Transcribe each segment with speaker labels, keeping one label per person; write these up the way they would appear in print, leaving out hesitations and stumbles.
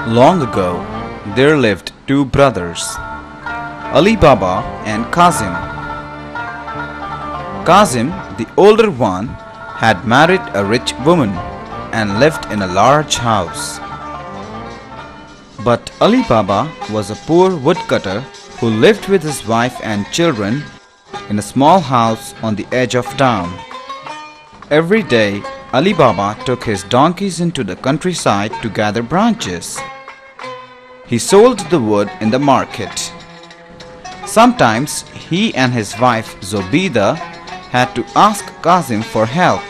Speaker 1: Long ago, there lived two brothers, Alibaba and Kazim. Kazim, the older one, had married a rich woman and lived in a large house. But Alibaba was a poor woodcutter who lived with his wife and children in a small house on the edge of town. Every day, Alibaba took his donkeys into the countryside to gather branches. He sold the wood in the market. Sometimes he and his wife Zobida had to ask Kazim for help,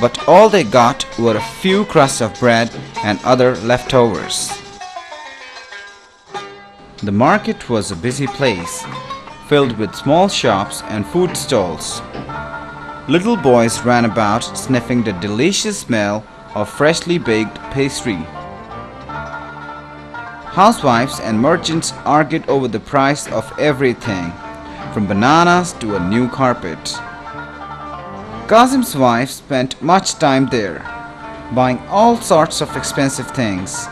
Speaker 1: but all they got were a few crusts of bread and other leftovers. The market was a busy place, filled with small shops and food stalls. Little boys ran about sniffing the delicious smell of freshly baked pastry. Housewives and merchants argued over the price of everything, from bananas to a new carpet. Kazim's wife spent much time there, buying all sorts of expensive things.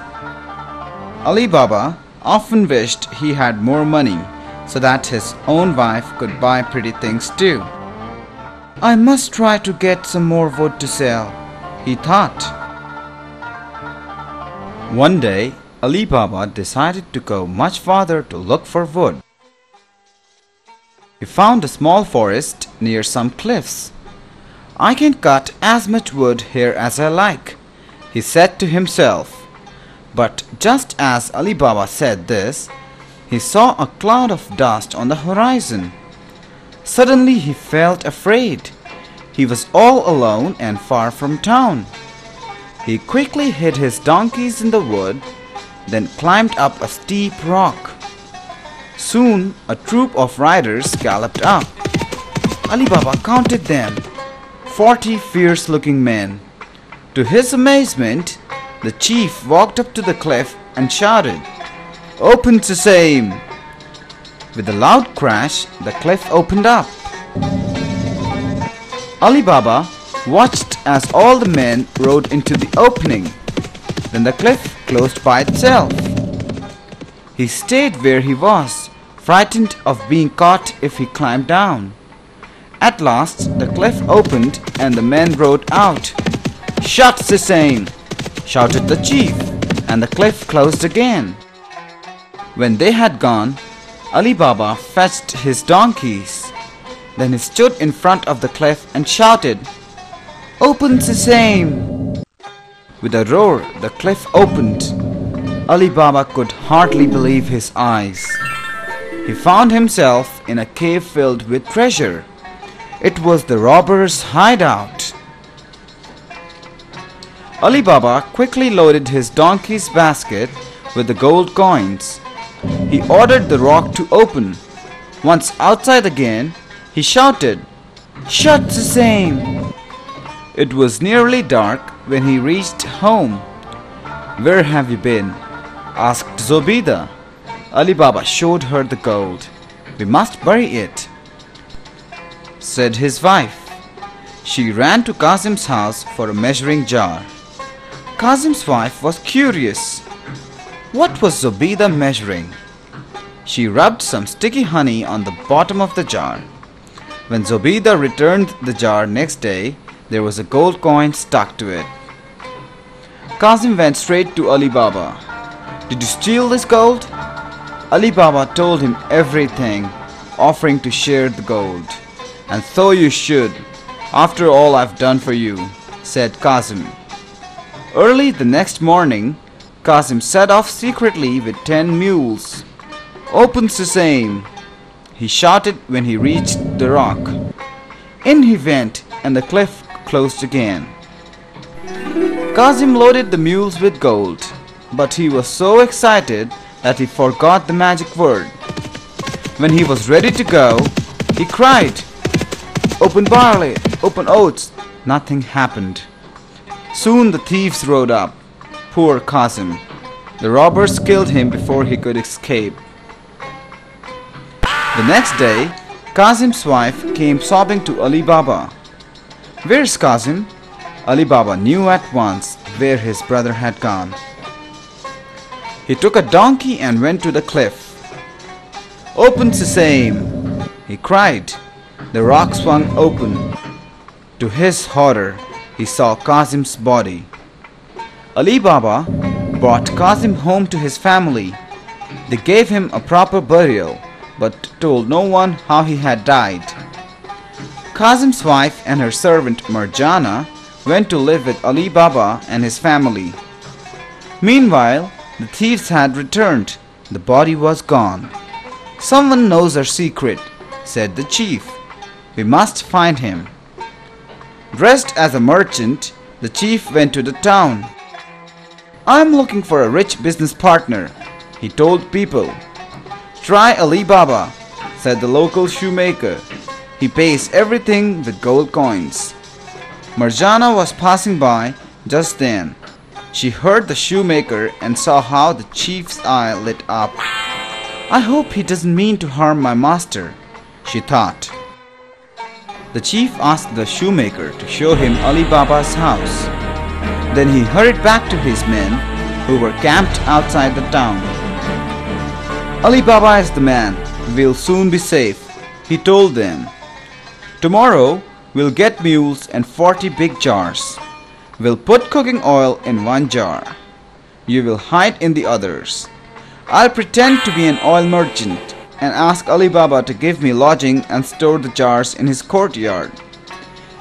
Speaker 1: Alibaba often wished he had more money so that his own wife could buy pretty things too. "I must try to get some more wood to sell," he thought. One day, Alibaba decided to go much farther to look for wood. He found a small forest near some cliffs. "I can cut as much wood here as I like," he said to himself. But just as Alibaba said this, he saw a cloud of dust on the horizon. Suddenly he felt afraid. He was all alone and far from town. He quickly hid his donkeys in the wood, then climbed up a steep rock. Soon a troop of riders galloped up. Alibaba counted them, 40 fierce-looking men. To his amazement, the chief walked up to the cliff and shouted, "Open sesame!" With a loud crash, the cliff opened up. Alibaba watched as all the men rode into the opening. Then the cliff closed by itself. He stayed where he was, frightened of being caught if he climbed down. At last, the cliff opened and the men rode out. "Shut sesame!" shouted the chief, and the cliff closed again. When they had gone, Alibaba fetched his donkeys. Then he stood in front of the cliff and shouted, "Open sesame!" With a roar, the cliff opened. Alibaba could hardly believe his eyes. He found himself in a cave filled with treasure. It was the robbers' hideout. Alibaba quickly loaded his donkey's basket with the gold coins. He ordered the rock to open. Once outside again, he shouted, "Shut sesame!" It was nearly dark when he reached home. "Where have you been?" asked Zobida. Alibaba showed her the gold. "We must bury it," said his wife. She ran to Kazim's house for a measuring jar. Kazim's wife was curious. What was Zobida measuring? She rubbed some sticky honey on the bottom of the jar. When Zobida returned the jar next day, there was a gold coin stuck to it. Kazim went straight to Alibaba. "Did you steal this gold?" Alibaba told him everything, offering to share the gold. "And so you should, after all I've done for you," said Kazim. Early the next morning, Kazim set off secretly with 10 mules. "Open sesame!" he shouted when he reached the rock. In he went, and the cliff closed again. Kazim loaded the mules with gold, but he was so excited that he forgot the magic word. When he was ready to go, he cried, "Open barley, open oats!" Nothing happened. Soon the thieves rode up. Poor Kazim. The robbers killed him before he could escape. The next day, Kazim's wife came sobbing to Alibaba. "Where's Kazim?" Alibaba knew at once where his brother had gone. He took a donkey and went to the cliff. "Open, Sesame!" he cried. The rock swung open. To his horror, he saw Kazim's body. Alibaba brought Kazim home to his family. They gave him a proper burial, but told no one how he had died. Kazim's wife and her servant Marjana went to live with Alibaba and his family. Meanwhile, the thieves had returned. The body was gone. "Someone knows our secret," said the chief. "We must find him." Dressed as a merchant, the chief went to the town. "I'm looking for a rich business partner," he told people. "Try Alibaba," said the local shoemaker. "He pays everything with gold coins." Marjana was passing by just then. She heard the shoemaker and saw how the chief's eye lit up. "I hope he doesn't mean to harm my master," she thought. The chief asked the shoemaker to show him Alibaba's house. Then he hurried back to his men who were camped outside the town. "Alibaba is the man. We'll soon be safe," he told them. "Tomorrow we'll get mules and 40 big jars. We'll put cooking oil in one jar. You will hide in the others. I'll pretend to be an oil merchant and ask Alibaba to give me lodging and store the jars in his courtyard.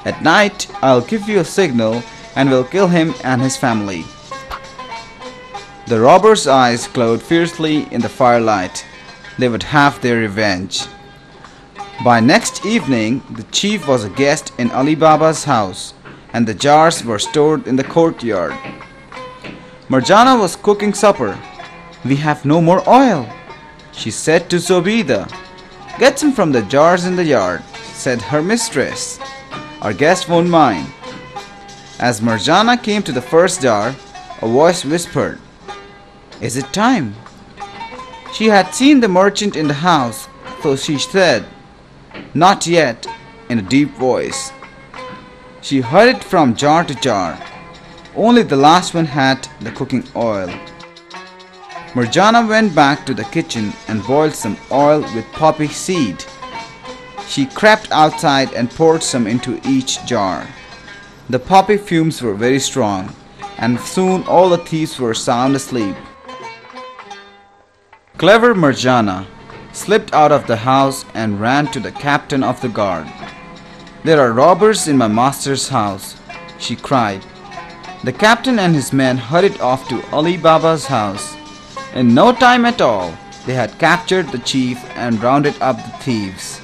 Speaker 1: At night, I'll give you a signal and will kill him and his family." The robbers' eyes glowed fiercely in the firelight. They would have their revenge. By next evening, the chief was a guest in Alibaba's house, and the jars were stored in the courtyard. Marjana was cooking supper. "We have no more oil," she said to Zobida. "Get some from the jars in the yard," said her mistress. "Our guest won't mind." As Marjana came to the first jar, a voice whispered, "Is it time?" She had seen the merchant in the house, so she said, "Not yet," in a deep voice. She hurried from jar to jar. Only the last one had the cooking oil. Marjana went back to the kitchen and boiled some oil with poppy seed. She crept outside and poured some into each jar. The poppy fumes were very strong, and soon all the thieves were sound asleep. Clever Marjana slipped out of the house and ran to the captain of the guard. "There are robbers in my master's house," she cried. The captain and his men hurried off to Alibaba's house. In no time at all, they had captured the chief and rounded up the thieves.